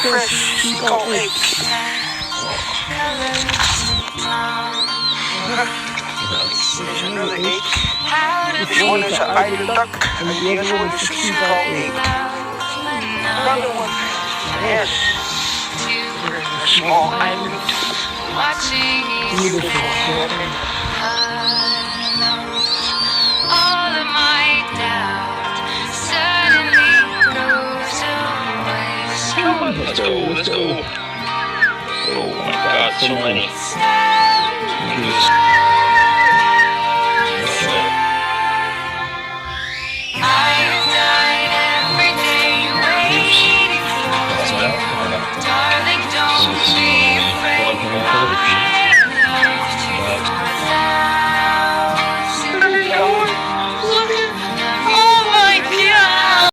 fresh seagull egg. There's another egg. This one is an eider duck, and the other one is a seagull egg. Another one has a small island. Beautiful. All of my doubt suddenly goes away. Come on, let's go. Oh my God, so many.